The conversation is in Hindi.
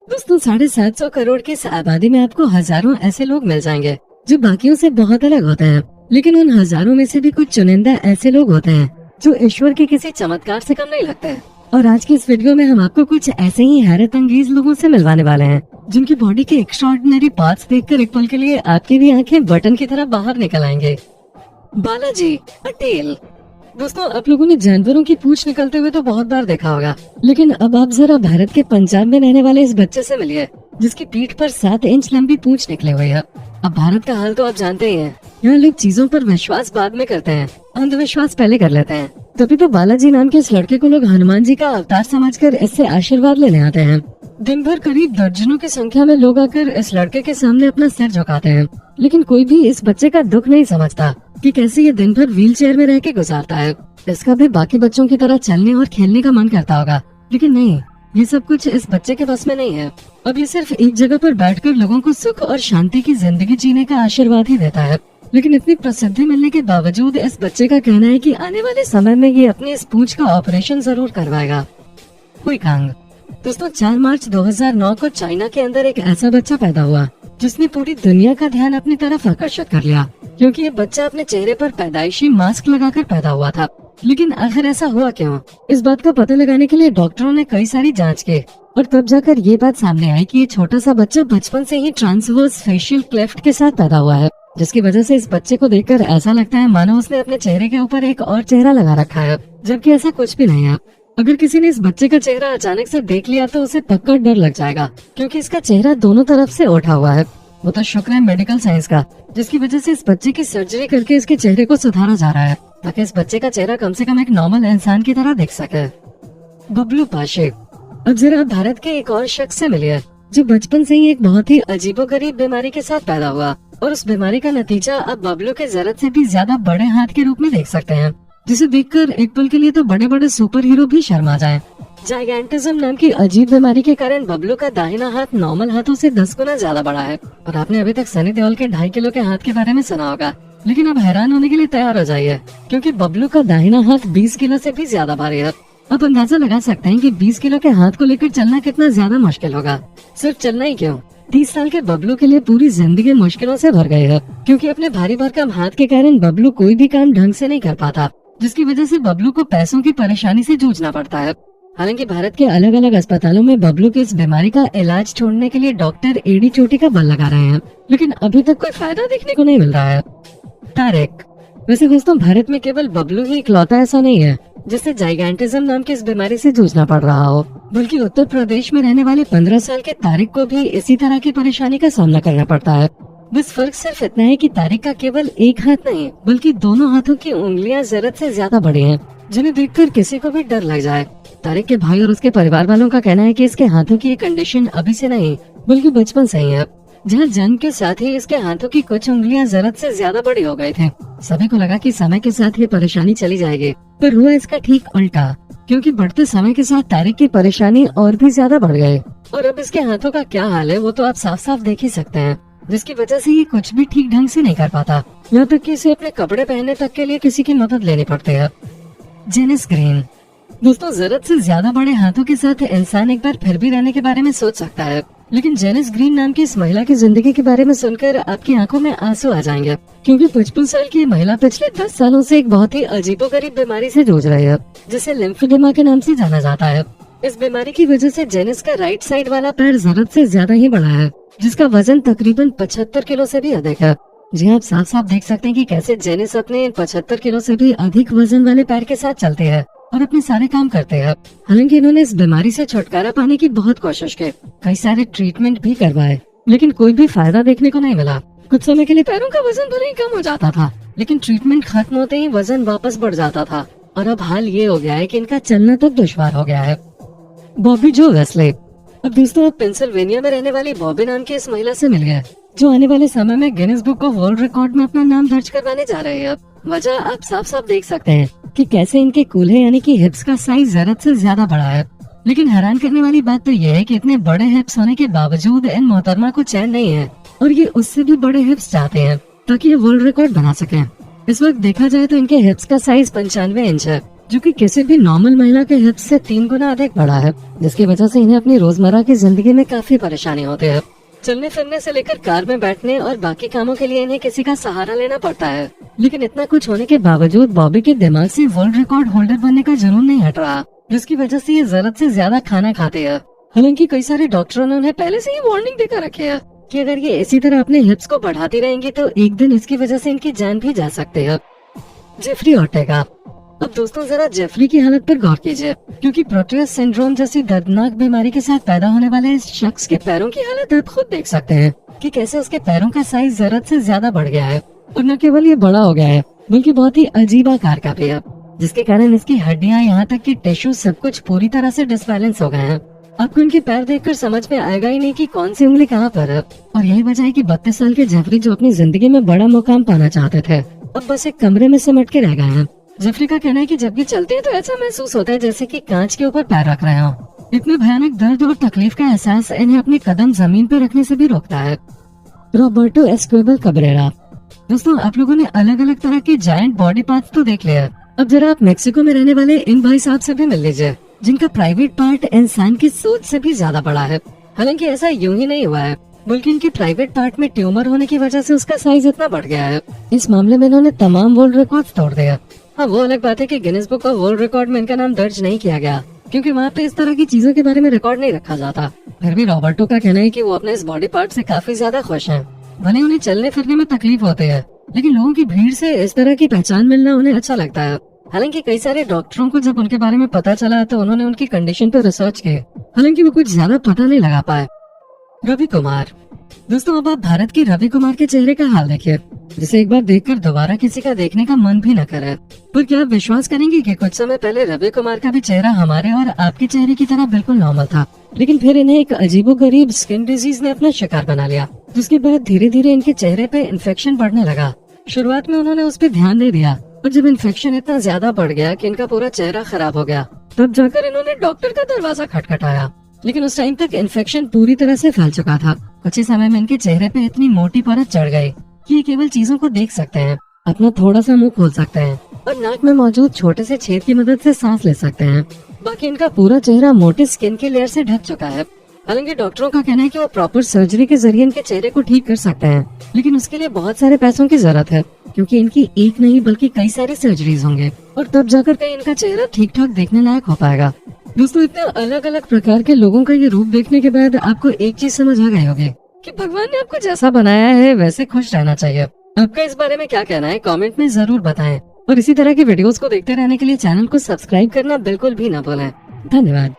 दोस्तों 750 करोड़ की इस आबादी में आपको हजारों ऐसे लोग मिल जाएंगे जो बाकियों से बहुत अलग होते हैं, लेकिन उन हजारों में से भी कुछ चुनिंदा ऐसे लोग होते हैं जो ईश्वर के किसी चमत्कार से कम नहीं लगते। और आज की इस वीडियो में हम आपको कुछ ऐसे ही हैरत अंगेज लोगों से मिलवाने वाले हैं जिनकी बॉडी के एक्स्ट्राऑर्डिनरी पार्ट्स देखकर एक पल के लिए आपकी भी आंखें बटन की तरह बाहर निकल आएंगे। बालाजी पटेल। दोस्तों आप लोगों ने जानवरों की पूंछ निकलते हुए तो बहुत बार देखा होगा, लेकिन अब आप जरा भारत के पंजाब में रहने वाले इस बच्चे से मिलिए जिसकी पीठ पर 7 इंच लंबी पूंछ निकली हुई है। अब भारत का हाल तो आप जानते ही हैं। यहाँ लोग चीजों पर विश्वास बाद में करते हैं, अंधविश्वास पहले कर लेते हैं। तभी तो बालाजी नाम के इस लड़के को लोग हनुमान जी का अवतार समझकर इससे आशीर्वाद लेने आते हैं। दिन भर करीब दर्जनों की संख्या में लोग आकर इस लड़के के सामने अपना सिर झुकाते हैं, लेकिन कोई भी इस बच्चे का दुख नहीं समझता कि कैसे ये दिन भर व्हील चेयर में रह के गुजारता है। इसका भी बाकी बच्चों की तरह चलने और खेलने का मन करता होगा, लेकिन नहीं, ये सब कुछ इस बच्चे के बस में नहीं है। अब ये सिर्फ एक जगह पर बैठकर लोगों को सुख और शांति की जिंदगी जीने का आशीर्वाद ही देता है। लेकिन इतनी प्रसिद्धि मिलने के बावजूद इस बच्चे का कहना है कि आने वाले समय में ये अपनी इस पूंछ का ऑपरेशन जरूर करवाएगा। हुईकांग। दोस्तों 4 मार्च 2009 को चाइना के अंदर एक ऐसा बच्चा पैदा हुआ जिसने पूरी दुनिया का ध्यान अपनी तरफ आकर्षित कर लिया, क्योंकि ये बच्चा अपने चेहरे पर पैदाइशी मास्क लगाकर पैदा हुआ था। लेकिन आखिर ऐसा हुआ क्यों? इस बात का पता लगाने के लिए डॉक्टरों ने कई सारी जांच की और तब जाकर ये बात सामने आई कि ये छोटा सा बच्चा बचपन से ही ट्रांसवर्स फेशियल क्लेफ्ट के साथ पैदा हुआ है, जिसकी वजह से इस बच्चे को देखकर ऐसा लगता है मानो उसने अपने चेहरे के ऊपर एक और चेहरा लगा रखा है, जबकि ऐसा कुछ भी नहीं है। अगर किसी ने इस बच्चे का चेहरा अचानक से देख लिया तो उसे पक्का डर लग जाएगा, क्योंकि इसका चेहरा दोनों तरफ से उठा हुआ है। वो तो शुक्र है मेडिकल साइंस का, जिसकी वजह से इस बच्चे की सर्जरी करके इसके चेहरे को सुधारा जा रहा है ताकि इस बच्चे का चेहरा कम से कम एक नॉर्मल इंसान की तरह दिख सके। बबलू पाशे। अब जरा भारत के एक और शख्स से मिलिए जो बचपन से ही एक बहुत ही अजीबोगरीब बीमारी के साथ पैदा हुआ, और उस बीमारी का नतीजा अब बबलू के जरूरत से भी ज्यादा बड़े हाथ के रूप में देख सकते हैं, जिसे देखकर एक पल के लिए तो बड़े बड़े सुपर हीरो भी शर्मा जाएं। जाइगेंटिज्म नाम की अजीब बीमारी के कारण बबलू का दाहिना हाथ नॉर्मल हाथों से 10 गुना ज्यादा बड़ा है। और आपने अभी तक सनी देओल के 2.5 किलो के हाथ के बारे में सुना होगा, लेकिन अब हैरान होने के लिए तैयार हो जाइए, क्योंकि बबलू का दाहिना हाथ 20 किलो से भी ज्यादा भारी है। आप अंदाजा लगा सकते हैं कि 20 किलो के हाथ को लेकर चलना कितना ज्यादा मुश्किल होगा। सिर्फ चलना ही क्यों, 30 साल के बबलू के लिए पूरी जिंदगी मुश्किलों से भर गई है, क्योंकि अपने भारी भरकम हाथ के कारण बबलू कोई भी काम ढंग से नहीं कर पाता, जिसकी वजह से बबलू को पैसों की परेशानी से जूझना पड़ता है। हालांकि भारत के अलग अलग अस्पतालों में बबलू की इस बीमारी का इलाज छोड़ने के लिए डॉक्टर एड़ी चोटी का बल लगा रहे हैं, लेकिन अभी तक कोई फायदा देखने को नहीं मिल रहा है। तारिक। वैसे दोस्तों भारत में केवल बबलू ही इकलौता ऐसा नहीं है जिससे जाइगेंटिज्म नाम की इस बीमारी से जूझना पड़ रहा हो, बल्कि उत्तर प्रदेश में रहने वाले 15 साल के तारिक को भी इसी तरह की परेशानी का सामना करना पड़ता है। बस फर्क सिर्फ इतना है कि तारिक का केवल एक हाथ नहीं बल्कि दोनों हाथों की उंगलियां जरूरत से ज्यादा बड़ी हैं, जिन्हें देखकर किसी को भी डर लग जाए। तारिक के भाई और उसके परिवार वालों का कहना है कि इसके हाथों की ये कंडीशन अभी से नहीं बल्कि बचपन से ही है, जहाँ जन्म के साथ ही इसके हाथों की कुछ उंगलियां जरूरत से ज्यादा बड़ी हो गई थी। सभी को लगा कि समय के साथ ये परेशानी चली जाएगी, पर हुआ इसका ठीक उल्टा, क्योंकि बढ़ते समय के साथ तारिक की परेशानी और भी ज्यादा बढ़ गई और अब इसके हाथों का क्या हाल है वो तो आप साफ साफ देख ही सकते हैं, जिसकी वजह से ये कुछ भी ठीक ढंग से नहीं कर पाता, यहाँ तक कि इसे अपने कपड़े पहनने तक के लिए किसी की मदद लेनी पड़ती है। Janice Green. दोस्तों जरूरत से ज्यादा बड़े हाथों के साथ इंसान एक बार फिर भी रहने के बारे में सोच सकता है, लेकिन जेनिस ग्रीन नाम की इस महिला की जिंदगी के बारे में सुनकर आपकी आंखों में आंसू आ जाएंगे, क्योंकि 55 साल की महिला पिछले 10 सालों से एक बहुत ही अजीबोगरीब बीमारी से जूझ रही है, जिसे लिम्फेडेमा के नाम से जाना जाता है। इस बीमारी की वजह से जेनिस का राइट साइड वाला पैर जरूरत से ज्यादा ही बड़ा है, जिसका वजन तकरीबन 75 किलो से भी अधिक है। जी आप साफ साफ देख सकते हैं कि कैसे जेनिस अपने 75 किलो से भी अधिक वजन वाले पैर के साथ चलते हैं और अपने सारे काम करते हैं। हालांकि इन्होंने इस बीमारी से छुटकारा पाने की बहुत कोशिश की, कई सारे ट्रीटमेंट भी करवाए, लेकिन कोई भी फायदा देखने को नहीं मिला। कुछ समय के लिए पैरों का वजन भले ही कम हो जाता था, लेकिन ट्रीटमेंट खत्म होते ही वजन वापस बढ़ जाता था और अब हाल ये हो गया है कि इनका चलना तक दुश्वार हो गया है। बॉबी जो वेस्ले। अब दोस्तों आप पेंसिल्वेनिया में रहने वाली बॉबी नाम की इस महिला से मिल गए, जो आने वाले समय में Guinness book of world record में अपना नाम दर्ज करवाने जा रहे हैं। वजह आप साफ साफ देख सकते हैं कि कैसे इनके कूल्हे यानी कि हिप्स का साइज जरूरत से ज्यादा बड़ा है, लेकिन हैरान करने वाली बात तो यह है कि इतने बड़े हिप्स होने के बावजूद इन मोहतरमा को चैन नहीं है और ये उससे भी बड़े हिप्स चाहते हैं ताकि ये वर्ल्ड रिकॉर्ड बना सके। इस वक्त देखा जाए तो इनके हिप्स का साइज 95 इंच है, जो कि किसी भी नॉर्मल महिला के हिप्स से 3 गुना अधिक बड़ा है, जिसकी वजह से इन्हें अपनी रोजमर्रा की जिंदगी में काफी परेशानी होती है। चलने फिरने से लेकर कार में बैठने और बाकी कामों के लिए इन्हें किसी का सहारा लेना पड़ता है। लेकिन इतना कुछ होने के बावजूद बॉबी के दिमाग से वर्ल्ड रिकॉर्ड होल्डर बनने का जुनून नहीं हट रहा, जिसकी वजह से ये जरूरत से ज्यादा खाना खाते हैं। हालांकि कई सारे डॉक्टरों ने उन्हें पहले से ही वार्निंग देकर रखे है कि अगर ये इसी तरह अपने हिप्स को बढ़ाती रहेंगी तो एक दिन इसकी वजह से इनकी जान भी जा सकती है। Jeffrey Ortega. अब दोस्तों जरा जेफरी की हालत पर गौर कीजिए, क्योंकि प्रोटेस सिंड्रोम जैसी दर्दनाक बीमारी के साथ पैदा होने वाले इस शख्स के पैरों की हालत आप खुद देख सकते हैं कि कैसे उसके पैरों का साइज जरूरत से ज्यादा बढ़ गया है। और न केवल ये बड़ा हो गया है, बल्कि बहुत ही अजीब आकार का भी है, जिसके कारण इसकी हड्डियां यहाँ तक कि टिश्यू सब कुछ पूरी तरह से डिसबैलेंस हो गए हैं। आपको इनके पैर देखकर समझ में आएगा ही नहीं कि कौन सी उंगली कहाँ पर है। और यही वजह है कि 32 साल के जेफरी, जो अपनी जिंदगी में बड़ा मुकाम पाना चाहते थे, अब बस एक कमरे में सिमट के रह गए हैं। जेफरी का कहना है कि जब भी चलते हैं तो ऐसा महसूस होता है जैसे कि कांच के ऊपर पैर रख रहे हो। इतने भयानक दर्द और तकलीफ का एहसास इन्हें अपने कदम जमीन पर रखने से भी रोकता है। रॉबर्टो एस्क्वेबल कब्रेरा। दोस्तों, आप लोगों ने अलग अलग तरह के जायंट बॉडी पार्ट्स तो देख लिया। अब जरा आप मेक्सिको में रहने वाले इन भाई साहब से भी मिल लीजिए, जिनका प्राइवेट पार्ट इंसान की सोच से भी ज्यादा बड़ा है। हालांकि ऐसा यूं ही नहीं हुआ है, बल्कि इनके प्राइवेट पार्ट में ट्यूमर होने की वजह से उसका साइज इतना बढ़ गया है। इस मामले में इन्होंने तमाम वर्ल्ड रिकॉर्ड तोड़ दिया। हाँ, वो अलग बात है कि Guinness book of world record में इनका नाम दर्ज नहीं किया गया, क्योंकि वहाँ पे इस तरह की चीजों के बारे में रिकॉर्ड नहीं रखा जाता। फिर भी रॉबर्टो का कहना है कि वो अपने इस बॉडी पार्ट से काफी ज्यादा खुश हैं। भले उन्हें चलने फिरने में तकलीफ होती है, लेकिन लोगों की भीड़ से इस तरह की पहचान मिलना उन्हें अच्छा लगता है। हालांकि कई सारे डॉक्टरों को जब उनके बारे में पता चला तो उन्होंने उनकी कंडीशन पर रिसर्च की, हालांकि वो कुछ ज्यादा पता नहीं लगा पाए। रवि कुमार। दोस्तों, अब आप भारत के रवि कुमार के चेहरे का हाल देखिए, जिसे एक बार देखकर दोबारा किसी का देखने का मन भी न करे। पर क्या आप विश्वास करेंगे कि कुछ समय पहले रवि कुमार का भी चेहरा हमारे और आपके चेहरे की तरह बिल्कुल नॉर्मल था, लेकिन फिर इन्हें एक अजीबोगरीब स्किन डिजीज ने अपना शिकार बना लिया, जिसके बाद धीरे धीरे इनके चेहरे पे इन्फेक्शन बढ़ने लगा। शुरुआत में उन्होंने उस पर ध्यान नहीं दिया, और जब इन्फेक्शन इतना ज्यादा बढ़ गया कि इनका पूरा चेहरा खराब हो गया, तब जाकर इन्होंने डॉक्टर का दरवाजा खटखटाया। लेकिन उस टाइम तक इन्फेक्शन पूरी तरह से फैल चुका था। कुछ ही समय में इनके चेहरे पे इतनी मोटी परत चढ़ गई कि ये केवल चीजों को देख सकते हैं, अपना थोड़ा सा मुंह खोल सकते हैं और नाक में मौजूद छोटे से छेद की मदद से सांस ले सकते हैं। बाकी इनका पूरा चेहरा मोटे स्किन की लेयर से ढक चुका है। हालांकि डॉक्टरों का कहना है कि वो प्रॉपर सर्जरी के जरिए इनके चेहरे को ठीक कर सकते हैं, लेकिन उसके लिए बहुत सारे पैसों की जरूरत है, क्योंकि इनकी एक नहीं बल्कि कई सारी सर्जरीज होंगे और तब जाकर कहीं इनका चेहरा ठीक ठाक देखने लायक हो पाएगा। दोस्तों, इतने अलग अलग प्रकार के लोगों का ये रूप देखने के बाद आपको एक चीज समझ आ गई होगी कि भगवान ने आपको जैसा बनाया है वैसे खुश रहना चाहिए। आपका इस बारे में क्या कहना है कमेंट में जरूर बताएं, और इसी तरह की वीडियोस को देखते रहने के लिए चैनल को सब्सक्राइब करना बिल्कुल भी ना भूलें। धन्यवाद।